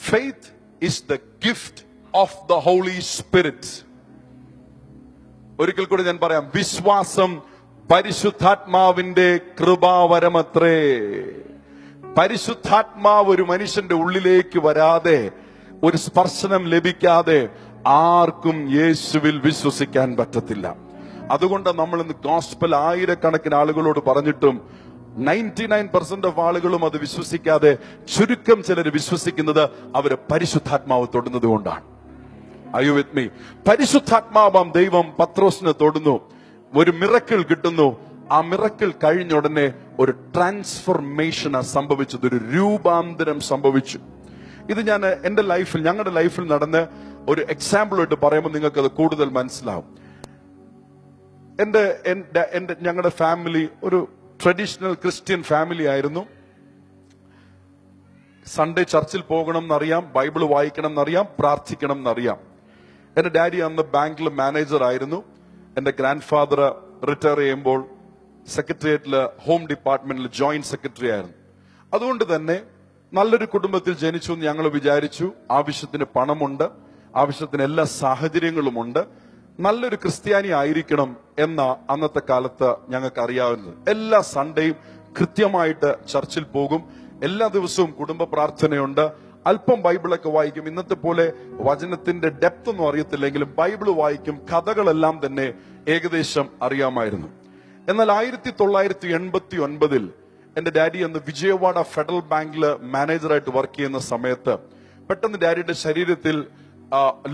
Faith is the gift of the Holy Spirit. ഒരിക്കൽ കൂടി ഞാൻ പറയാം, വിശ്വാസം പരിശുദ്ധാത്മാവിന്റെ കൃപാവരമത്രേ. പരിശുദ്ധാത്മാവ് ഒരു മനുഷ്യന്റെ ഉള്ളിലേക്ക് വരാതെ, ഒരു സ്പർശനം ലഭിക്കാതെ ആർക്കും യേശുവിൽ വിശ്വസിക്കാൻ പറ്റത്തില്ല. അതുകൊണ്ട് നമ്മൾ ഇന്ന് ഗോസ്പൽ ആയിരക്കണക്കിന് ആളുകളോട് പറഞ്ഞിട്ടും 99% ഓഫ് ആളുകളും അത് വിശ്വസിക്കാതെ, ചുരുക്കം ചിലർ വിശ്വസിക്കുന്നത് അവര് പരിശുദ്ധാത്മാവ് തൊടുന്നത് കൊണ്ടാണ്. Are you with me? പരിശുദ്ധാത്മാവാം ദൈവം പത്രോസിനെ തൊടുന്നു, ഒരു മിറക്കിൾ കിട്ടുന്നു. ആ മിറക്കിൾ കഴിഞ്ഞ ഉടനെ ഒരു ട്രാൻസ്ഫോർമേഷൻ സംഭവിച്ചത്, ഒരു രൂപാന്തരം സംഭവിച്ചു. ഇത് ഞാൻ എന്റെ ലൈഫിൽ, ഞങ്ങളുടെ ലൈഫിൽ നടന്ന ഒരു എക്സാമ്പിൾ ആയിട്ട് പറയുമ്പോൾ നിങ്ങൾക്ക് അത് കൂടുതൽ മനസ്സിലാവും. ഞങ്ങളുടെ ഫാമിലി ഒരു ട്രഡീഷണൽ ക്രിസ്ത്യൻ ഫാമിലി ആയിരുന്നു. സൺഡേ ചർച്ചിൽ പോകണം എന്നറിയാം, ബൈബിൾ വായിക്കണം എന്നറിയാം, പ്രാർത്ഥിക്കണം എന്നറിയാം. എന്റെ ഡാഡി അന്ന് ബാങ്കിൽ മാനേജർ ആയിരുന്നു. എന്റെ ഗ്രാൻഡ് ഫാദർ റിട്ടയർ ചെയ്യുമ്പോൾ സെക്രട്ടേറിയറ്റില് ഹോം ഡിപ്പാർട്ട്മെന്റിൽ ജോയിന്റ് സെക്രട്ടറി ആയിരുന്നു. അതുകൊണ്ട് തന്നെ നല്ലൊരു കുടുംബത്തിൽ ജനിച്ചു എന്ന് ഞങ്ങൾ വിചാരിച്ചു. ആവശ്യത്തിന് പണമുണ്ട്, ആവശ്യത്തിന് എല്ലാ സാഹചര്യങ്ങളുമുണ്ട്, നല്ലൊരു ക്രിസ്ത്യാനി ആയിരിക്കണം എന്ന അന്നത്തെ കാലത്ത് ഞങ്ങൾക്ക് അറിയാവുന്നത്. എല്ലാ സൺഡേയും കൃത്യമായിട്ട് ചർച്ചിൽ പോകും, എല്ലാ ദിവസവും കുടുംബ പ്രാർത്ഥനയുണ്ട്, അല്പം ബൈബിളൊക്കെ വായിക്കും. ഇന്നത്തെ പോലെ വചനത്തിന്റെ ഡെപ്ത് ഒന്നും അറിയത്തില്ലെങ്കിലും ബൈബിൾ വായിക്കും. കഥകളെല്ലാം തന്നെ ഏകദേശം അറിയാമായിരുന്നു. എന്നാൽ 1989 എന്റെ ഡാഡി അന്ന് വിജയവാഡ ഫെഡറൽ ബാങ്കില് മാനേജറായിട്ട് വർക്ക് ചെയ്യുന്ന സമയത്ത് പെട്ടെന്ന് ഡാഡിയുടെ ശരീരത്തിൽ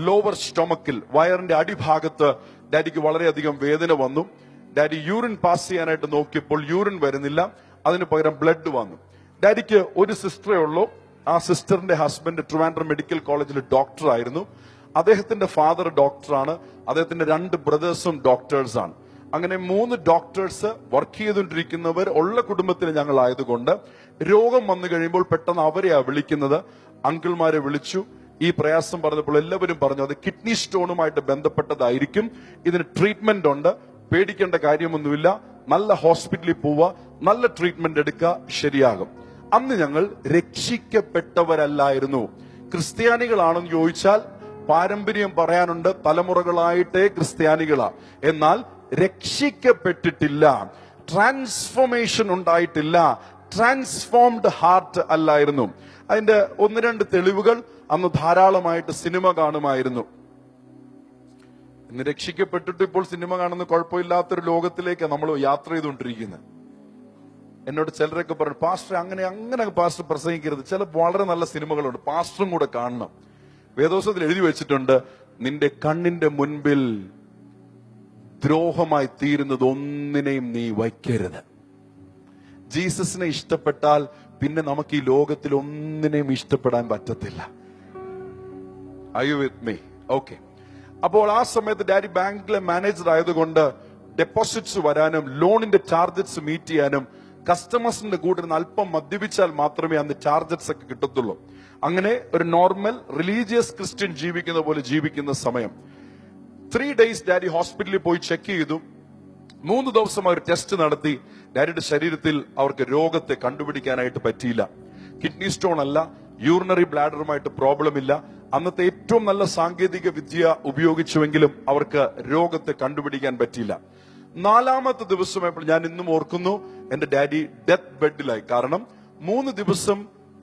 ലോവർ സ്റ്റൊമക്കിൽ, വയറിന്റെ അടിഭാഗത്ത് ഡാഡിക്ക് വളരെയധികം വേദന വന്നു. ഡാഡി യൂറിൻ പാസ് ചെയ്യാനായിട്ട് നോക്കിയപ്പോൾ യൂറിൻ വരുന്നില്ല, അതിന് പകരം ബ്ലഡ് വന്നു. ഡാഡിക്ക് ഒരു സിസ്റ്ററേ ഉള്ളൂ. ആ സിസ്റ്ററിന്റെ ഹസ്ബൻഡ് ട്രിവാൻഡ്രം മെഡിക്കൽ കോളേജിൽ ഡോക്ടർ ആയിരുന്നു. അദ്ദേഹത്തിന്റെ ഫാദർ ഡോക്ടറാണ്, അദ്ദേഹത്തിന്റെ 2 ബ്രദേഴ്സും ഡോക്ടേഴ്സാണ്. അങ്ങനെ 3 ഡോക്ടേഴ്സ് വർക്ക് ചെയ്തുകൊണ്ടിരിക്കുന്നവർ ഉള്ള കുടുംബത്തിൽ ഞങ്ങളായതുകൊണ്ട് രോഗം വന്നു കഴിയുമ്പോൾ പെട്ടെന്ന് അവരെയാ വിളിക്കുന്നത്. അങ്കിൾമാരെ വിളിച്ചു. ഈ പ്രയാസം പറഞ്ഞപ്പോൾ എല്ലാവരും പറഞ്ഞു അത് കിഡ്നി സ്റ്റോണുമായിട്ട് ബന്ധപ്പെട്ടതായിരിക്കും, ഇതിന് ട്രീറ്റ്മെന്റ് ഉണ്ട്, പേടിക്കേണ്ട കാര്യമൊന്നുമില്ല, നല്ല ഹോസ്പിറ്റലിൽ പോവുക, നല്ല ട്രീറ്റ്മെന്റ് എടുക്കുക, ശരിയാകും. അന്ന് ഞങ്ങൾ രക്ഷിക്കപ്പെട്ടവരല്ലായിരുന്നു. ക്രിസ്ത്യാനികളാണെന്ന് ചോദിച്ചാൽ പാരമ്പര്യം പറയാനുണ്ട്, തലമുറകളായിട്ടേ ക്രിസ്ത്യാനികളാ. എന്നാൽ രക്ഷിക്കപ്പെട്ടിട്ടില്ല, ട്രാൻസ്ഫോർമേഷൻ ഉണ്ടായിട്ടില്ല, ട്രാൻസ്ഫോംഡ് ഹാർട്ട് അല്ലായിരുന്നു. അതിന്റെ 1-2 തെളിവുകൾ അന്ന് ധാരാളമായിട്ട് സിനിമ കാണുമായിരുന്നു. ഇന്ന് രക്ഷിക്കപ്പെട്ടിട്ട് ഇപ്പോൾ സിനിമ കാണുന്ന കുഴപ്പമില്ലാത്തൊരു ലോകത്തിലേക്ക് നമ്മൾ യാത്ര ചെയ്തുകൊണ്ടിരിക്കുന്നത്. എന്നോട് ചിലരൊക്കെ പറഞ്ഞു, പാസ്റ്റർ അങ്ങനെ പാസ്റ്റർ പ്രസംഗിക്കരുത്, ചില വളരെ നല്ല സിനിമകളുണ്ട്, പാസ്റ്ററും കൂടെ കാണണം. വേദോസത്തിൽ എഴുതി വെച്ചിട്ടുണ്ട്, നിന്റെ കണ്ണിന്റെ മുൻപിൽ ദ്രോഹമായി തീരുന്നത് ഒന്നിനെയും നീ വയ്ക്കരുത്. ജീസസിനെ ഇഷ്ടപ്പെട്ടാൽ പിന്നെ നമുക്ക് ഈ ലോകത്തിൽ ഒന്നിനെയും ഇഷ്ടപ്പെടാൻ പറ്റത്തില്ല. Are you with me? Okay. അപ്പോൾ ആ സമയത്ത് ഡാഡി ബാങ്കിലെ മാനേജർ ആയതുകൊണ്ട് ഡെപ്പോസിറ്റ്സ് വരാനും ലോണിന്റെ ചാർജസ് മീറ്റ് ചെയ്യാനും കസ്റ്റമേഴ്സിന്റെ കൂടെ അല്പം മദ്യപിച്ചാൽ മാത്രമേ അന്ന് ചാർജസ് ഒക്കെ കിട്ടത്തുള്ളൂ. അങ്ങനെ ഒരു നോർമൽ റിലീജിയസ് ക്രിസ്ത്യൻ ജീവിക്കുന്ന പോലെ ജീവിക്കുന്ന സമയം 3 days ഡാഡി ഹോസ്പിറ്റലിൽ പോയി ചെക്ക് ചെയ്തു. 3 ദിവസം അവർ ടെസ്റ്റ് നടത്തി. ഡാഡിയുടെ ശരീരത്തിൽ അവർക്ക് രോഗത്തെ കണ്ടുപിടിക്കാനായിട്ട് പറ്റിയില്ല. കിഡ്നി സ്റ്റോൺ അല്ല, യൂറിനറി ബ്ലാഡറുമായിട്ട് പ്രോബ്ലം ഇല്ല. അന്നത്തെ ഏറ്റവും നല്ല സാങ്കേതിക വിദ്യ ഉപയോഗിച്ചുവെങ്കിലും അവർക്ക് രോഗത്തെ കണ്ടുപിടിക്കാൻ പറ്റിയില്ല. 4ാമത്തെ ദിവസമായപ്പോൾ ഞാൻ ഇന്നും ഓർക്കുന്നു, എന്റെ ഡാഡി ഡെത്ത് ബെഡിലായി. കാരണം 3 ദിവസം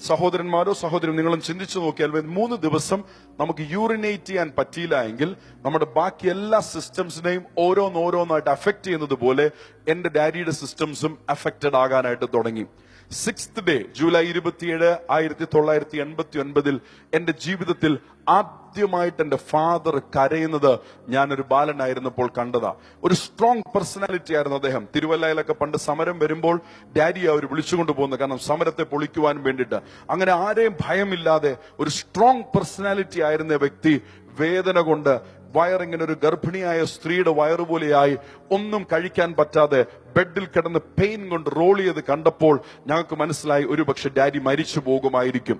സഹോദരന്മാരോ സഹോദരൻ നിങ്ങളും ചിന്തിച്ചു നോക്കിയാൽ 3 ദിവസം നമുക്ക് യൂറിനേറ്റ് ചെയ്യാൻ പറ്റിയില്ല എങ്കിൽ നമ്മുടെ ബാക്കി എല്ലാ സിസ്റ്റംസിനെയും ഓരോന്നായിട്ട് അഫക്ട് ചെയ്യുന്നത് പോലെ എന്റെ ഡാഡിയുടെ സിസ്റ്റംസും അഫക്റ്റഡ് ആകാനായിട്ട് തുടങ്ങി. 6th day ജൂലൈ 27, 1989 എന്റെ ജീവിതത്തിൽ ആദ്യമായിട്ട് എന്റെ ഫാദർ കരയുന്നത് ഞാനൊരു ബാലനായിരുന്നപ്പോൾ കണ്ടതാ. ഒരു സ്ട്രോങ് പേഴ്സണാലിറ്റി ആയിരുന്നു അദ്ദേഹം. തിരുവല്ലയിലൊക്കെ പണ്ട് സമരം വരുമ്പോൾ ഡാഡി അവർ വിളിച്ചുകൊണ്ട് പോകുന്നത്, കാരണം സമരത്തെ പൊളിക്കുവാൻ വേണ്ടിയിട്ട്. അങ്ങനെ ആരെയും ഭയമില്ലാതെ ഒരു സ്ട്രോങ് പേഴ്സണാലിറ്റി ആയിരുന്ന വ്യക്തി വേദന കൊണ്ട് വയറിങ്ങനെ ഒരു ഗർഭിണിയായ സ്ത്രീയുടെ വയറുപോലെയായി ഒന്നും കഴിക്കാൻ പറ്റാതെ ബെഡിൽ കിടന്ന് പെയിൻ കൊണ്ട് റോൾ ചെയ്ത് കണ്ടപ്പോൾ ഞങ്ങൾക്ക് മനസ്സിലായി ഒരുപക്ഷെ ഡാഡി മരിച്ചു പോകുമായിരിക്കും.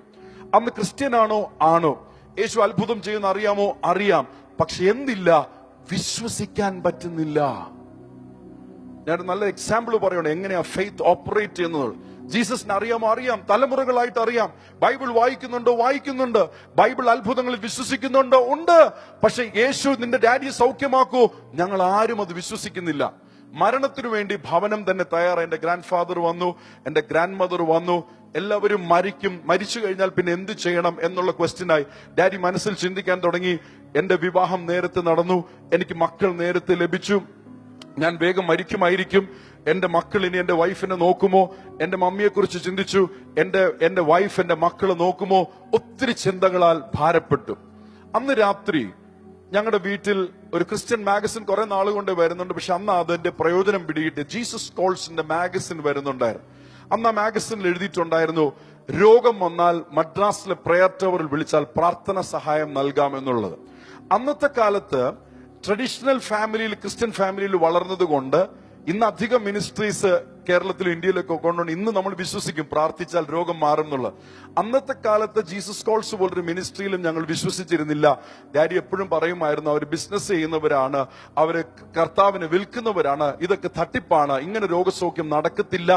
അന്ന് ക്രിസ്ത്യനാണോ? ആണോ. യേശു അത്ഭുതം ചെയ്യുന്ന അറിയാമോ? അറിയാം. പക്ഷെ എന്തില്ല? വിശ്വസിക്കാൻ പറ്റുന്നില്ല. ഞാനൊരു നല്ല എക്സാമ്പിൾ പറയണം എങ്ങനെയാ ഫെയ്ത്ത് ഓപ്പറേറ്റ് ചെയ്യുന്നത്. ജീസസിനെ അറിയാമോ? അറിയാം. തലമുറകളായിട്ട് അറിയാം. ബൈബിൾ വായിക്കുന്നുണ്ട്. ബൈബിൾ അത്ഭുതങ്ങളിൽ വിശ്വസിക്കുന്നുണ്ടോ? ഉണ്ട്. പക്ഷെ യേശു നിന്റെ ഡാഡിയെ സൗഖ്യമാക്കൂ, ഞങ്ങൾ ആരും അത് വിശ്വസിക്കുന്നില്ല. മരണത്തിനു വേണ്ടി ഭവനം തന്നെ തയ്യാറായി. എന്റെ ഗ്രാൻഡ് ഫാദർ വന്നു, എന്റെ ഗ്രാൻഡ് മദർ വന്നു. എല്ലാവരും മരിച്ചു കഴിഞ്ഞാൽ പിന്നെ എന്ത് ചെയ്യണം എന്നുള്ള ക്വസ്റ്റ്യനായി ഡാഡി മനസ്സിൽ ചിന്തിക്കാൻ തുടങ്ങി. എന്റെ വിവാഹം നേരത്തെ നടന്നു, എനിക്ക് മക്കൾ നേരത്തെ ലഭിച്ചു, ഞാൻ വേഗം മരിക്കുമായിരിക്കും. എന്റെ മക്കൾ ഇനി എന്റെ വൈഫിനെ നോക്കുമോ? എന്റെ മമ്മിയെ കുറിച്ച് ചിന്തിച്ചു. എന്റെ വൈഫ് എന്റെ മക്കളെ നോക്കുമോ? ഒത്തിരി ചിന്തകളാൽ ഭാരപ്പെട്ടു. അന്ന് രാത്രി ഞങ്ങളുടെ വീട്ടിൽ ഒരു ക്രിസ്ത്യൻ മാഗസിൻ കുറെ നാളുകൊണ്ട് വരുന്നുണ്ട്. പക്ഷെ അന്ന് അതിന്റെ പ്രയോജനം പിടികിട്ടി. ജീസസ് കോൾസിന്റെ മാഗസിൻ വരുന്നുണ്ടായിരുന്നു. അന്ന് ആ മാഗസിനിൽ എഴുതിയിട്ടുണ്ടായിരുന്നു, രോഗം വന്നാൽ മദ്രാസിലെ പ്രയർ ടവറിൽ വിളിച്ചാൽ പ്രാർത്ഥന സഹായം നൽകാമെന്നുള്ളത്. അന്നത്തെ കാലത്ത് ട്രഡീഷണൽ ഫാമിലിയിൽ, ക്രിസ്ത്യൻ ഫാമിലിയിൽ വളർന്നത് കൊണ്ട് ഇന്ന് അധികം മിനിസ്ട്രീസ് കേരളത്തിലും ഇന്ത്യയിലൊക്കെ കൊണ്ടുണ്ട്. ഇന്ന് നമ്മൾ വിശ്വസിക്കും പ്രാർത്ഥിച്ചാൽ രോഗം മാറും എന്നുള്ളത്. അന്നത്തെ കാലത്ത് ജീസസ് കോൾസ് പോലൊരു മിനിസ്ട്രിയിലും ഞങ്ങൾ വിശ്വസിച്ചിരുന്നില്ല. ഡാഡി എപ്പോഴും പറയുമായിരുന്നു, അവർ ബിസിനസ് ചെയ്യുന്നവരാണ്, അവര് കർത്താവിനെ വിൽക്കുന്നവരാണ്, ഇതൊക്കെ തട്ടിപ്പാണ്, ഇങ്ങനെ രോഗസൗഖ്യം നടക്കത്തില്ല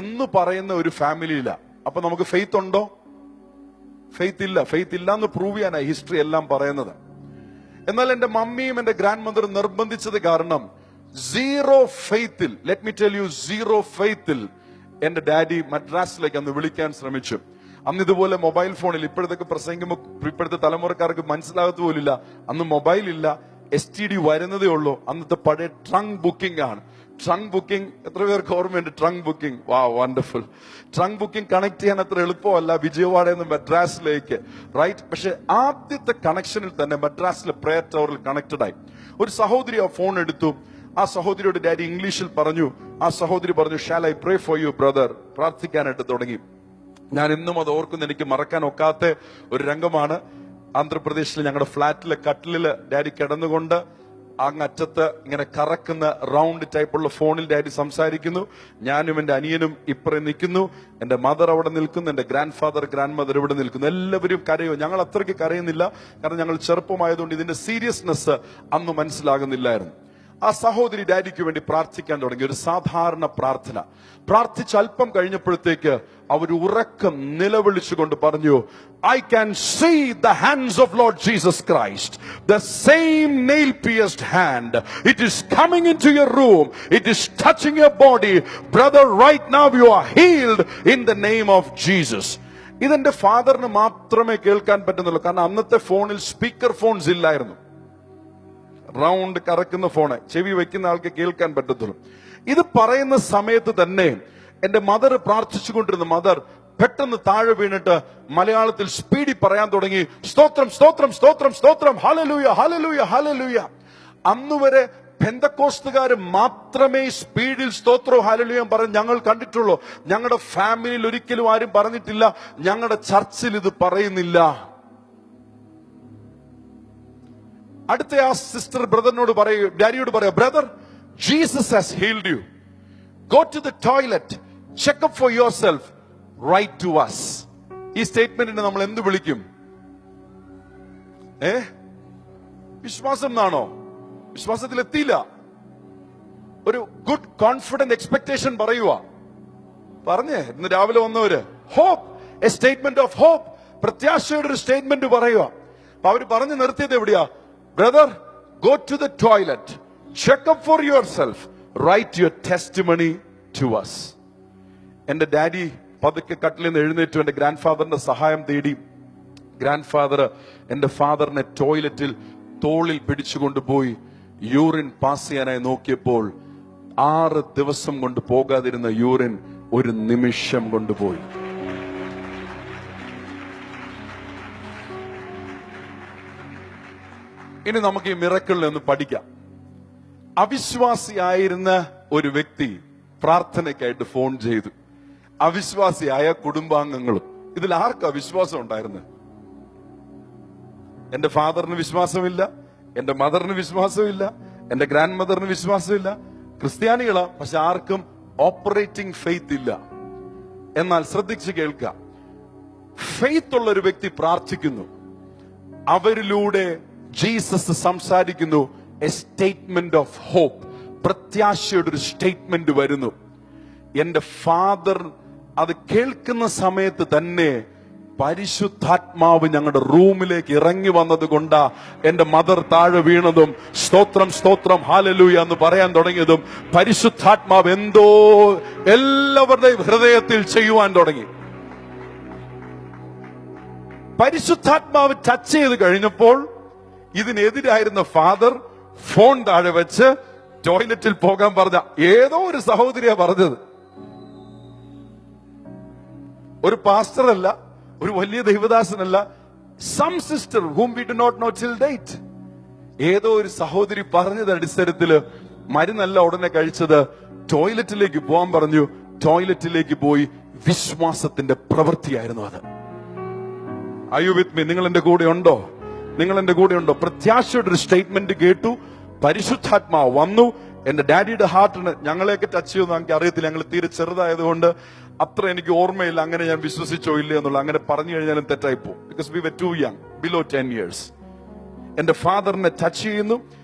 എന്ന് പറയുന്ന ഒരു ഫാമിലിയില്ല. അപ്പൊ നമുക്ക് ഫെയ്ത്ത് ഉണ്ടോ? ഫെയ്ത്ത് ഇല്ല എന്ന് പ്രൂവ് ചെയ്യാനായി ഹിസ്റ്ററി എല്ലാം പറയുന്നത്. എന്നാൽ എന്റെ മമ്മിയും എന്റെ ഗ്രാൻഡ് മദറും നിർബന്ധിച്ചത് കാരണം സീറോ ഫെയ്ത്തിൽ, let me tell you, zero ഫെയ്ത്തിൽ എന്റെ ഡാഡി മദ്രാസിലേക്ക് അന്ന് വിളിക്കാൻ ശ്രമിച്ചു. അന്ന് ഇതുപോലെ മൊബൈൽ ഫോണിൽ ഇപ്പോഴത്തെ പ്രസംഗിക്കുമ്പോൾ ഇപ്പോഴത്തെ തലമുറക്കാർക്ക് മനസ്സിലാകത്തു പോലില്ല. അന്ന് മൊബൈൽ ഇല്ല, STD വരുന്നതേ ഉള്ളൂ. അന്നത്തെ പഴയ ട്രങ്ക് ബുക്കിംഗ് ആണ്. ട്രങ്ക് ബുക്കിംഗ് എത്ര പേർക്ക് ഓർമ്മയുണ്ട്? ട്രങ്ക് ബുക്കിംഗ്, വാ വണ്ടർഫുൾ. ട്രങ്ക് ബുക്കിംഗ് കണക്ട് ചെയ്യാൻ അത്ര എളുപ്പമല്ല വിജയവാഡയിൽ നിന്ന് മദ്രാസിലേക്ക്, റൈറ്റ്? പക്ഷെ ആദ്യത്തെ കണക്ഷനിൽ തന്നെ മദ്രാസിലെ പ്രയർ ടവറിൽ കണക്റ്റഡ് ആയി. ഒരു സഹോദരി ആ ഫോൺ എടുത്തു. ആ സഹോദരിയോട് ഡാഡി ഇംഗ്ലീഷിൽ പറഞ്ഞു. ആ സഹോദരി പറഞ്ഞു, shall I pray for you brother? പ്രാർത്ഥിക്കാനായിട്ട് തുടങ്ങി. ഞാൻ ഇന്നും അത് ഓർക്കുന്നു. എനിക്ക് മറക്കാൻ ഒക്കാത്ത ഒരു രംഗമാണ്. ആന്ധ്രാപ്രദേശിൽ ഞങ്ങളുടെ ഫ്ലാറ്റിലെ കട്ടിലില് ഡാഡി കിടന്നുകൊണ്ട് അങ്ങറ്റത്ത് ഇങ്ങനെ കറക്കുന്ന റൗണ്ട് ടൈപ്പുള്ള ഫോണിൽ ഡാഡി സംസാരിക്കുന്നു. ഞാനും എന്റെ അനിയനും ഇപ്പറേ നിൽക്കുന്നു. എന്റെ മദർ അവിടെ നിൽക്കുന്നു, എന്റെ ഗ്രാൻഡ് ഫാദർ ഗ്രാൻഡ് മദർ ഇവിടെ നിൽക്കുന്നു. എല്ലാവരും കരയോ. ഞങ്ങൾ അത്രയ്ക്ക് കരയുന്നില്ല, കാരണം ഞങ്ങൾ ചെറുപ്പമായതുകൊണ്ട് ഇതിന്റെ സീരിയസ്നെസ് അന്ന് മനസ്സിലാകുന്നില്ലായിരുന്നു. ആ സഹോദരി ഡാഡിക്ക് വേണ്ടി പ്രാർത്ഥിക്കാൻ തുടങ്ങി. ഒരു സാധാരണ പ്രാർത്ഥന പ്രാർത്ഥിച്ച് അല്പം കഴിഞ്ഞപ്പോഴത്തേക്ക് അവർ ഉറക്കം നിലവിളിച്ചുകൊണ്ട് പറഞ്ഞു, I can see the hands of Lord Jesus Christ, the same nail pierced hand. It is coming into your room. It is touching your body. Brother, right now you are healed in the name of Jesus. ഇതെന്റെ ഫാദറിന് മാത്രമേ കേൾക്കാൻ പറ്റുന്നുള്ളൂ, കാരണം അന്നത്തെ ഫോണിൽ speaker phones ഇല്ലായിരുന്നു. Round കറക്കുന്ന phone ചെവി വെക്കുന്ന ആൾക്ക് കേൾക്കാൻ പറ്റത്തുള്ളൂ. ഇത് പറയുന്ന സമയത്ത് തന്നെ എന്റെ മദർ പ്രാർത്ഥിച്ചുകൊണ്ടിരുന്ന മദർ പെട്ടെന്ന് താഴെ വീണിട്ട് മലയാളത്തിൽ സ്പീഡിൽ പറയാൻ തുടങ്ങി, സ്തോത്രം സ്തോത്രം സ്തോത്രം സ്തോത്രം, ഹല്ലേലൂയ ഹല്ലേലൂയ ഹല്ലേലൂയ. അന്നുവരെ പെന്തക്കോസ്തുകാർ മാത്രമേ സ്പീഡിൽ സ്തോത്രവും ഹല്ലേലൂയയും പറഞ്ഞ് ഞങ്ങൾ കണ്ടിട്ടുള്ളൂ. ഞങ്ങളുടെ ഫാമിലിയിൽ ഒരിക്കലും ആരും പറഞ്ഞിട്ടില്ല. ഞങ്ങളുടെ ചർച്ചിൽ ഇത് പറയുന്നില്ല. അടുത്ത ആ സിസ്റ്റർ ബ്രദറിനോട് പറയൂ, ഡാഡിയോട് പറയൂ, brother, Jesus has healed you. Go to the toilet, checkup for yourself, write to us. ഈ സ്റ്റേറ്റ്മെന്റിനെ നമ്മൾ എന്ത് വിളിക്കും? വിശ്വാസം എന്നാണോ? വിശ്വാസത്തിൽ എത്തിയില്ല. ഒരു ഗുഡ് കോൺഫിഡന്റ് എക്സ്പെക്ടേഷൻ പറയുക. പറഞ്ഞേ ഇന്ന് രാവിലെ വന്നവര്, hope, a statement of hope, പ്രത്യാശയുടെ ഒരു സ്റ്റേറ്റ്മെന്റ് പറയുക. അപ്പൊ അവര് പറഞ്ഞു നിർത്തിയത് എവിടെയാ? Brother, go to the toilet, checkup for yourself, write your testimony to us. എന്റെ ഡാഡി പതുക്കെ കട്ടിൽ നിന്ന് എഴുന്നേറ്റു. എന്റെ ഗ്രാൻഡ് ഫാദറിന്റെ സഹായം തേടി. ഗ്രാൻഡ് ഫാദർ എന്റെ ഫാദറിനെ ടോയ്ലറ്റിൽ തോളിൽ പിടിച്ചുകൊണ്ടുപോയി യൂറിൻ പാസ് ചെയ്യാനായി നോക്കിയപ്പോൾ 6 ദിവസം കൊണ്ട് പോകാതിരുന്ന യൂറിൻ ഒരു നിമിഷം കൊണ്ടുപോയി. ഇനി നമുക്ക് ഈ മിറക്കിളിൽ നിന്ന് പഠിക്കാം. അവിശ്വാസിയായിരുന്ന ഒരു വ്യക്തി പ്രാർത്ഥനയ്ക്കായിട്ട് ഫോൺ ചെയ്തു. അവിശ്വാസിയായ കുടുംബാംഗങ്ങളും. ഇതിൽ ആർക്കാ വിശ്വാസം ഉണ്ടായിരുന്നത്? എന്റെ ഫാദറിന് വിശ്വാസമില്ല, എന്റെ മദറിന് വിശ്വാസമില്ല, എന്റെ ഗ്രാൻഡ് മദറിന് വിശ്വാസമില്ല. ക്രിസ്ത്യാനികളാ, പക്ഷെ ആർക്കും ഓപ്പറേറ്റിംഗ് ഫെയ്ത്ത് ഇല്ല. എന്നാൽ ശ്രദ്ധിച്ച് കേൾക്കുക, ഫെയ്ത്ത് ഉള്ള ഒരു വ്യക്തി പ്രാർത്ഥിക്കുന്നു, അവരിലൂടെ ജീസസ് സംസാരിക്കുന്നു. എ സ്റ്റേറ്റ്മെന്റ് ഓഫ് ഹോപ്പ്, പ്രത്യാശയുടെ ഒരു സ്റ്റേറ്റ്മെന്റ് വരുന്നു. എന്റെ ഫാദർ അത് കേൾക്കുന്ന സമയത്ത് തന്നെ പരിശുദ്ധാത്മാവ് ഞങ്ങളുടെ റൂമിലേക്ക് ഇറങ്ങി വന്നത് കൊണ്ടാ എന്റെ മദർ താഴെ വീണതും സ്തോത്രം സ്തോത്രം ഹല്ലേലൂയ എന്ന് പറയാൻ തുടങ്ങിയതും പരിശുദ്ധാത്മാവ് എന്തോ എല്ലാവരുടെയും ഹൃദയത്തിൽ ചെയ്യുവാൻ തുടങ്ങി. പരിശുദ്ധാത്മാവ് ടച്ച് ചെയ്ത് കഴിഞ്ഞപ്പോൾ ഇതിനെതിരായിരുന്ന ഫാദർ ഫോൺ താഴെ വെച്ച് ടോയ്ലറ്റിൽ പോകാൻ പറഞ്ഞ ഏതോ ഒരു സഹോദരിയാ പറഞ്ഞത്. ഒരു പാസ്റ്റർ അല്ല, ഒരു വലിയ ദൈവദാസനല്ല, some sister whom we do not know till date. ഏതോ ഒരു സഹോദരി പറഞ്ഞത് അടിസ്ഥാനത്തില് മരുന്നല്ല ഉടനെ കഴിച്ചത്, ടോയ്ലറ്റിലേക്ക് പോകാൻ പറഞ്ഞു. ടോയ്ലറ്റിലേക്ക് പോയി. വിശ്വാസത്തിന്റെ പ്രവൃത്തിയായിരുന്നു അത്. Are you with me? നിങ്ങൾ എന്റെ കൂടെ ഉണ്ടോ? നിങ്ങൾ എന്റെ കൂടെ ഉണ്ടോ? പ്രത്യാശയുടെ ഒരു സ്റ്റേറ്റ്മെന്റ് കേട്ടു. പരിശുദ്ധാത്മാവ് വന്നു. എന്റെ ഡാഡിയുടെ ഹാർട്ടിന് ഞങ്ങളെയൊക്കെ ടച്ച് ചെയ്യുമെന്ന് എനിക്ക് അറിയത്തില്ല, ഞങ്ങൾ തീരെ ചെറുതായതുകൊണ്ട് അത്ര എനിക്ക് ഓർമ്മയില്ല. അങ്ങനെ ഞാൻ വിശ്വസിച്ചോ ഇല്ല എന്നുള്ള, അങ്ങനെ പറഞ്ഞു കഴിഞ്ഞാലും തെറ്റായിപ്പോ. Because we were too young, below 10 years. എന്റെ ഫാദറിനെ ടച്ച് ചെയ്യുന്നു,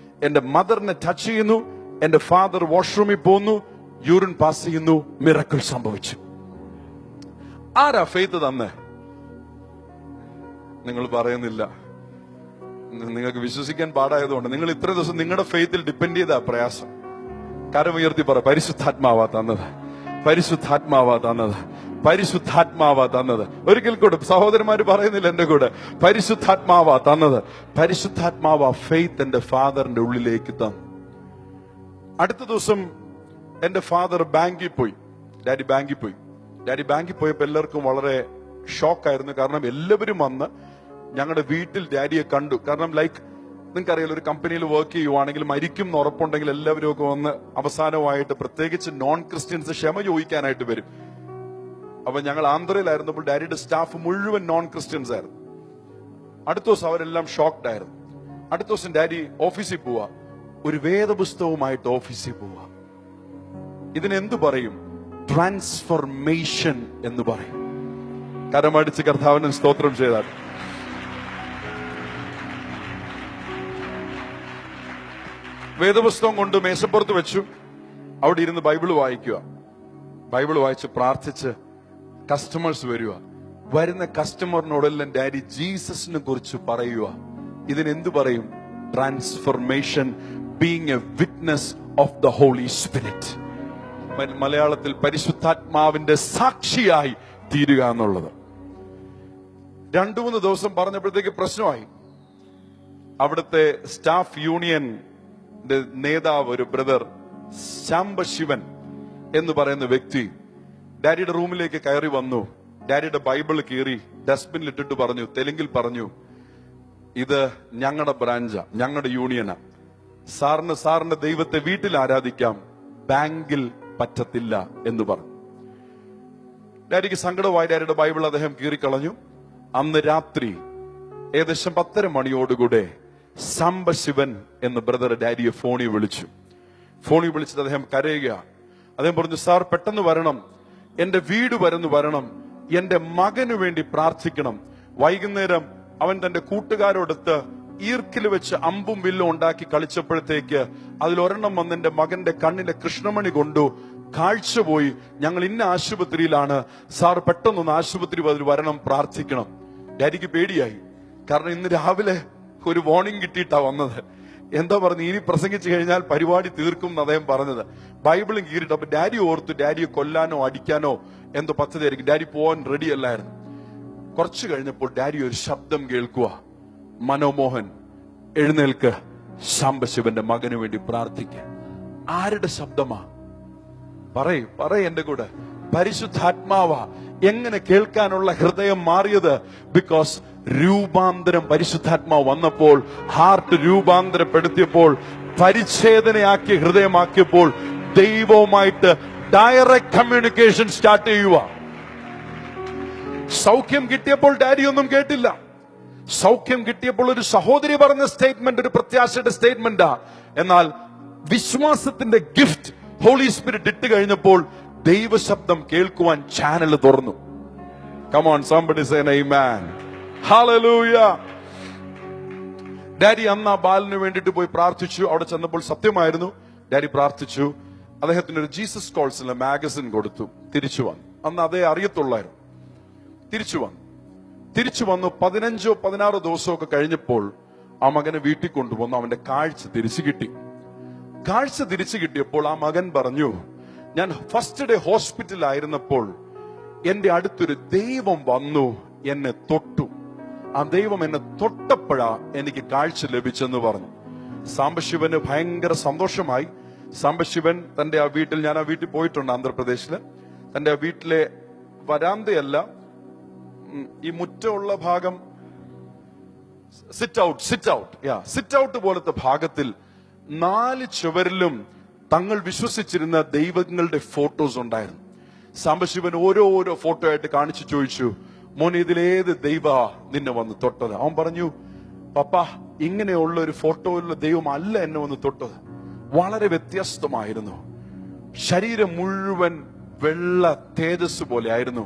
എന്റെ മദറിനെ ടച്ച് ചെയ്യുന്നു. എന്റെ ഫാദർ വാഷ്റൂമിൽ പോകുന്നു, യൂറിൻ പാസ് ചെയ്യുന്നു, മിറക്കിൾ സംഭവിച്ചു. ആരാ ഫെയ്ത്ത് തന്നെ? നിങ്ങൾ പറയുന്നില്ല. നിങ്ങൾക്ക് വിശ്വസിക്കാൻ പാടായതുകൊണ്ട് നിങ്ങൾ ഇത്ര ദിവസം നിങ്ങളുടെ ഫെയ്ത്തിൽ ഡിപ്പെൻഡ് ചെയ്ത പ്രയാസം. കരമുയർത്തി പറ, പരിശുദ്ധാത്മാവാ തന്നത്, പരിശുദ്ധാത്മാവാ തന്നത്, പരിശുദ്ധാത്മാവാ തന്നത്. ഒരിക്കൽ കൂടെ സഹോദരന്മാര് പറയുന്നില്ല എന്റെ കൂടെ, പരിശുദ്ധാത്മാവാ തന്നത്. പരിശുദ്ധാത്മാവാ ഫെയ്ത്ത് എന്റെ ഫാദറിന്റെ ഉള്ളിലേക്ക് തന്നു. അടുത്ത ദിവസം എന്റെ ഫാദർ ബാങ്കിൽ പോയി. ഡാഡി ബാങ്കിൽ പോയി. ഡാഡി ബാങ്കിൽ പോയപ്പോ എല്ലാവർക്കും വളരെ ഷോക്കായിരുന്നു. കാരണം എല്ലാവരും വന്ന് ഞങ്ങളുടെ വീട്ടിൽ ഡാഡിയെ കണ്ടു. കാരണം നിങ്ങൾക്കറിയാലോ, ഒരു കമ്പനിയിൽ വർക്ക് ചെയ്യുവാണെങ്കിൽ മരിക്കും എന്ന് ഉറപ്പുണ്ടെങ്കിൽ എല്ലാവരും ഒക്കെ വന്ന് അവസാനമായിട്ട് പ്രത്യേകിച്ച് നോൺ ക്രിസ്ത്യൻസ് ക്ഷമ ചോദിക്കാനായിട്ട് വരും. അപ്പൊ ഞങ്ങൾ ആന്ധ്രയിലായിരുന്നപ്പോൾ ഡാഡിയുടെ സ്റ്റാഫ് മുഴുവൻ നോൺ ക്രിസ്ത്യൻസ് ആയിരുന്നു. അടുത്ത ദിവസം അവരെല്ലാം ഷോക്ക്ഡ് ആയിരുന്നു. അടുത്ത ദിവസം ഡാഡി ഓഫീസിൽ പോവാ, ഒരു വേദപുസ്തകവുമായിട്ട് ഓഫീസിൽ പോവാ. ഇതിനെന്തു പറയും? ട്രാൻസ്ഫോർമേഷൻ എന്ന് പറയും. കരമടിച്ച് കർത്താവിനെ സ്തോത്രം ചെയ്താൽ. വേദപുസ്തകം കൊണ്ട് മേശപ്പുറത്ത് വെച്ചു. അവിടെ ഇരുന്ന് ബൈബിൾ വായിക്കുക. ബൈബിൾ വായിച്ച് പ്രാർത്ഥിച്ച് കസ്റ്റമേഴ്സ് വരിക. വരുന്ന കസ്റ്റമറിനോടെല്ലാം ഡാഡി ജീസസിനെ കുറിച്ച് പറയുക. ഇതിനെന്തു പറയും? Transformation, being a witness of the Holy Spirit. മലയാളത്തിൽ പരിശുദ്ധാത്മാവിന്റെ സാക്ഷിയായി തീരുക എന്നുള്ളത്. 2-3 ദിവസം പറഞ്ഞപ്പോഴത്തേക്ക് പ്രശ്നമായി. അവിടുത്തെ സ്റ്റാഫ് യൂണിയൻ നേതാവ്, ഒരു ബ്രദർ ശാംബശിവൻ എന്ന് പറയുന്ന വ്യക്തി ഡാഡിയുടെ റൂമിലേക്ക് കയറി വന്നു. ഡാഡിയുടെ ബൈബിൾ കീറി ഡസ്റ്റ്ബിനിൽ ഇട്ടിട്ട് പറഞ്ഞു, തെലുങ്കിൽ പറഞ്ഞു, ഇത് ഞങ്ങളുടെ ബ്രാഞ്ചാ, ഞങ്ങളുടെ യൂണിയനാ. സാറിന് ദൈവത്തെ വീട്ടിൽ ആരാധിക്കാം, ബാങ്കിൽ പറ്റത്തില്ല എന്ന് പറഞ്ഞു. ഡാഡിക്ക് സങ്കടമായി. ഡാഡിയുടെ ബൈബിൾ അദ്ദേഹം കീറിക്കളഞ്ഞു. അന്ന് രാത്രി ഏകദേശം 10:30 മണിയോടുകൂടെ സാംബശിവൻ എന്ന ബ്രദർ ഡാഡിയെ ഫോണിൽ വിളിച്ചു. ഫോണിൽ വിളിച്ചിട്ട് അദ്ദേഹം കരയുക. അദ്ദേഹം പറഞ്ഞു, സാർ പെട്ടെന്ന് വരണം, എന്റെ വീട് വരണം, എന്റെ മകന് വേണ്ടി പ്രാർത്ഥിക്കണം. വൈകുന്നേരം അവൻ തന്റെ കൂട്ടുകാരോടൊത്ത് ഈർക്കിൽ വെച്ച് അമ്പും വില്ലും ഉണ്ടാക്കി കളിച്ചപ്പോഴത്തേക്ക് അതിലൊരെണ്ണം വന്ന് എന്റെ മകന്റെ കണ്ണിലെ കൃഷ്ണമണി കൊണ്ടു, കാഴ്ച പോയി. ഞങ്ങൾ ഇന്ന ആശുപത്രിയിലാണ്, സാർ പെട്ടെന്നൊന്ന് ആശുപത്രി വരണം, പ്രാർത്ഥിക്കണം. ഡാഡിക്ക് പേടിയായി. കാരണം ഇന്ന് രാവിലെ ഒരു വാർണിംഗ് കിട്ടിയിട്ടാ വന്നത്. എന്താ പറഞ്ഞു, ഇനി പ്രസംഗിച്ചു കഴിഞ്ഞാൽ പരിപാടി തീർക്കും എന്ന് അദ്ദേഹം പറഞ്ഞത്. ബൈബിളും കീറിട്ട്. അപ്പൊ ഡാഡി ഓർത്തു ഡാഡിയെ കൊല്ലാനോ അടിക്കാനോ എന്തോ പദ്ധതിയായിരിക്കും. ഡാഡി പോവാൻ റെഡി അല്ലായിരുന്നു. കുറച്ചു കഴിഞ്ഞപ്പോൾ ഡാഡി ഒരു ശബ്ദം കേൾക്കുക, മനോമോഹൻ എഴുന്നേൽക്ക്, സാംബശിവന്റെ മകന് വേണ്ടി പ്രാർത്ഥിക്ക. ആരുടെ ശബ്ദമാ? പറയ് എന്റെ കൂടെ. പരിശുദ്ധാത്മാവാ. എങ്ങനെ കേൾക്കാനുള്ള ഹൃദയം മാറിയത്? ബിക്കോസ് രൂപാന്തരം, പരിശുദ്ധാത്മാവ് വന്നപ്പോൾ, ഹാർട്ട് രൂപാന്തരപ്പെടുത്തിയപ്പോൾ, പരിച്ഛേദനയാക്കിയ ഹൃദയമാക്കിയപ്പോൾ ദൈവവുമായിട്ട് ഡയറക്റ്റ് കമ്മ്യൂണിക്കേഷൻ സ്റ്റാർട്ട് ചെയ്യുക. സൗഖ്യം കിട്ടിയപ്പോൾ ഡാഡി ഒന്നും കേട്ടില്ല. സൗഖ്യം കിട്ടിയപ്പോൾ ഒരു സഹോദരി പറഞ്ഞ സ്റ്റേറ്റ്മെന്റ് ഒരു പ്രത്യാശയുടെ സ്റ്റേറ്റ്മെന്റാ. എന്നാൽ വിശ്വാസത്തിന്റെ ഗിഫ്റ്റ് ഹോളി സ്പിരിറ്റ് ഇട്ട് കഴിഞ്ഞപ്പോൾ ദൈവശബ്ദം കേൾക്കുവാൻ ചാനൽ തുറന്നു. Come on, somebody say amen. Hallelujah. Daddy അന്ന് ആ ബാലിന് വേണ്ടിട്ട് പോയി പ്രാർത്ഥിച്ചു. അവിടെ ചെന്നപ്പോൾ സത്യമായിരുന്നു. ഡാഡി പ്രാർത്ഥിച്ചു. അദ്ദേഹത്തിന് ഒരു ജീസസ് കോൾസിലെ മാഗസിൻ കൊടുത്തു. തിരിച്ചു വന്നു. അന്ന് അതേ അറിയത്തുള്ളായിരുന്നു. തിരിച്ചു വന്നു 15-16 ദിവസമൊക്കെ കഴിഞ്ഞപ്പോൾ ആ മകനെ വീട്ടിൽ കൊണ്ടുവന്നു. അവന്റെ കാഴ്ച തിരിച്ചു കിട്ടിയപ്പോൾ ആ മകൻ പറഞ്ഞു, ഞാൻ ഫസ്റ്റ് ഡേ ഹോസ്പിറ്റലായിരുന്നപ്പോൾ എന്റെ അടുത്തൊരു ദൈവം വന്നു എന്നെ തൊട്ടു. ആ ദൈവം എന്നെ തൊട്ടപ്പോഴാ എനിക്ക് കാഴ്ച ലഭിച്ചെന്ന് പറഞ്ഞു. സാംബശിവന് ഭയങ്കര സന്തോഷമായി. സാംബശിവൻ തന്റെ ആ വീട്ടിൽ, ഞാൻ ആ വീട്ടിൽ പോയിട്ടുണ്ട് ആന്ധ്രാപ്രദേശില്, തന്റെ ആ വീട്ടിലെ വരാന്തയല്ല, ഈ മുറ്റമുള്ള ഭാഗം, സിറ്റ് ഔട്ട് പോലത്തെ ഭാഗത്തിൽ 4 ചുവരിലും തങ്ങൾ വിശ്വസിച്ചിരുന്ന ദൈവങ്ങളുടെ ഫോട്ടോസ് ഉണ്ടായിരുന്നു. സാംബശിവൻ ഓരോ ഫോട്ടോ ആയിട്ട് കാണിച്ചു ചോദിച്ചു, മോനെ ഇതിലേത് ദൈവ നിന്നെ വന്ന് തൊട്ടത്? അവൻ പറഞ്ഞു, പപ്പ ഇങ്ങനെയുള്ള ഒരു ഫോട്ടോയിലുള്ള ദൈവം അല്ല എന്നെ വന്ന് തൊട്ടത്, വളരെ വ്യത്യസ്തമായിരുന്നു. ശരീരം മുഴുവൻ വെള്ള തേജസ് പോലെ ആയിരുന്നു,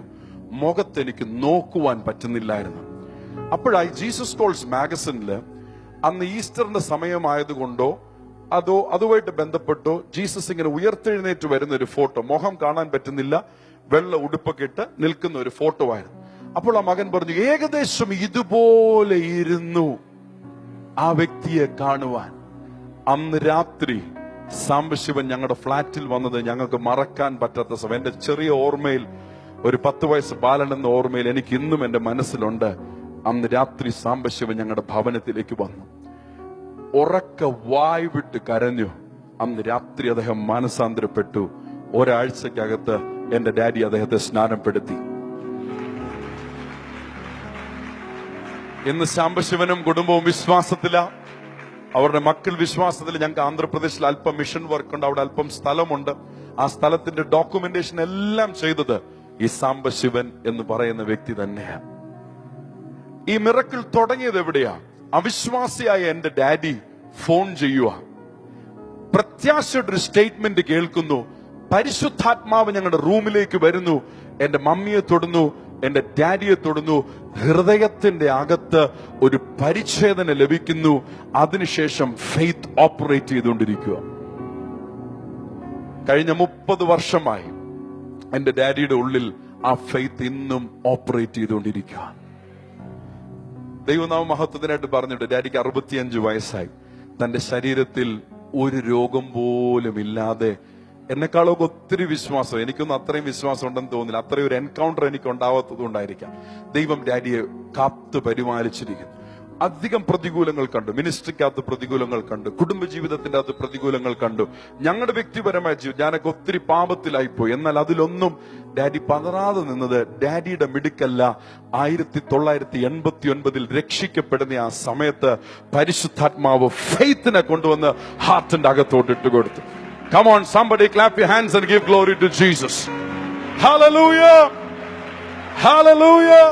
മുഖത്ത് എനിക്ക് നോക്കുവാൻ പറ്റുന്നില്ലായിരുന്നു. അപ്പോഴായി ജീസസ് കോൾസ് മാഗസിനില് അന്ന് ഈസ്റ്ററിന്റെ സമയമായതുകൊണ്ടോ അതോ അതുമായിട്ട് ബന്ധപ്പെട്ടോ ജീസസ് ഇങ്ങനെ ഉയർത്തെഴുന്നേറ്റ് വരുന്ന ഒരു ഫോട്ടോ, മുഖം കാണാൻ പറ്റുന്നില്ല, വെള്ള ഉടുപ്പൊക്കെ ഇട്ട് നിൽക്കുന്ന ഒരു ഫോട്ടോ ആയിരുന്നു. അപ്പോൾ ആ മകൻ പറഞ്ഞു, ഏകദേശം ഇതുപോലെ ഇരുന്നു ആ വ്യക്തിയെ കാണുവാൻ. അന്ന് രാത്രി സാംബശിവൻ ഞങ്ങളുടെ ഫ്ളാറ്റിൽ വന്നത് ഞങ്ങൾക്ക് മറക്കാൻ പറ്റാത്ത സമയം. എന്റെ ചെറിയ ഓർമ്മയിൽ, ഒരു 10 വയസ്സ് ബാലൻ എന്ന ഓർമ്മയിൽ എനിക്ക് ഇന്നും എന്റെ മനസ്സിലുണ്ട്. അന്ന് രാത്രി സാംബശിവൻ ഞങ്ങളുടെ ഭവനത്തിലേക്ക് വന്നു, ഉറക്ക വായ് വിട്ട് കരഞ്ഞു. അന്ന് രാത്രി അദ്ദേഹം മാനസാന്തരപ്പെട്ടു. ഒരാഴ്ചക്കകത്ത് എന്റെ ഡാഡി അദ്ദേഹത്തെ സ്നാനപ്പെടുത്തി. ഇന്ന് സാംബശിവനും കുടുംബവും വിശ്വാസത്തില, അവരുടെ മക്കൾ വിശ്വാസത്തിൽ. ഞങ്ങൾക്ക് ആന്ധ്രാപ്രദേശിൽ അല്പം മിഷൻ വർക്ക് ഉണ്ട്, അവിടെ അല്പം സ്ഥലമുണ്ട്. ആ സ്ഥലത്തിന്റെ ഡോക്യുമെന്റേഷൻ എല്ലാം ചെയ്തത് ഈ സാംബശിവൻ എന്ന് പറയുന്ന വ്യക്തി തന്നെയാണ്. ഈ മിറക്കിൾ തുടങ്ങിയത് എവിടെയാ? അവിശ്വാസിയായ എന്റെ ഡാഡി ഫോൺ ചെയ്യുക, പ്രത്യാശയുടെ ഒരു സ്റ്റേറ്റ്മെന്റ് കേൾക്കുന്നു, പരിശുദ്ധാത്മാവ് ഞങ്ങളുടെ റൂമിലേക്ക് വരുന്നു, എന്റെ മമ്മിയെ തൊടുന്നു, എന്റെ ഡാഡിയെ തൊടുന്നു, ഹൃദയത്തിന്റെ അകത്ത് ഒരു പരിച്ഛേദന ലഭിക്കുന്നു. അതിനുശേഷം ഫെയ്ത്ത് ഓപ്പറേറ്റ് ചെയ്തുകൊണ്ടിരിക്കുക. കഴിഞ്ഞ 30 വർഷമായി എന്റെ ഡാഡിയുടെ ഉള്ളിൽ ആ ഫെയ്ത്ത് ഇന്നും ഓപ്പറേറ്റ് ചെയ്തുകൊണ്ടിരിക്കുക. ദൈവനാമ മഹത്വത്തിനായിട്ട് പറഞ്ഞിട്ട്, ഡാഡിക്ക് 65 വയസ്സായി. തന്റെ ശരീരത്തിൽ ഒരു രോഗം പോലും ഇല്ലാതെ, എന്നെക്കാളൊക്കെ ഒത്തിരി വിശ്വാസം, എനിക്കൊന്നും അത്രയും വിശ്വാസം ഉണ്ടെന്ന് തോന്നില്ല, അത്രയും ഒരു എൻകൗണ്ടർ എനിക്ക് ഉണ്ടാവാത്തത് കൊണ്ടായിരിക്കാം. ദൈവം ഡാഡിയെ കാത്തു പരിപാലിച്ചിരിക്കുന്നു. അധികം പ്രതികൂലങ്ങൾ കണ്ടു, മിനിസ്ട്രിക്കകത്ത് പ്രതികൂലങ്ങൾ കണ്ടു, കുടുംബജീവിതത്തിന്റെ അകത്ത് പ്രതികൂലങ്ങൾ കണ്ടു, ഞങ്ങളുടെ വ്യക്തിപരമായ ജീവിതം, ഞാനൊക്കെ ഒത്തിരി പാപത്തിലായിപ്പോയി. എന്നാൽ അതിലൊന്നും ഡാഡി പതറാതെ നിന്നത് ഡാഡിയുടെ മിടുക്കല്ല. 1989 രക്ഷിക്കപ്പെടുന്ന ആ സമയത്ത് പരിശുദ്ധാത്മാവ് ഫെയ്ത്തിനെ കൊണ്ടുവന്ന് ഹാർട്ടിന്റെ അകത്തോട്ട് ഇട്ടുകൊടുത്തു. Come on, somebody clap your hands and give glory to Jesus. Hallelujah! Hallelujah!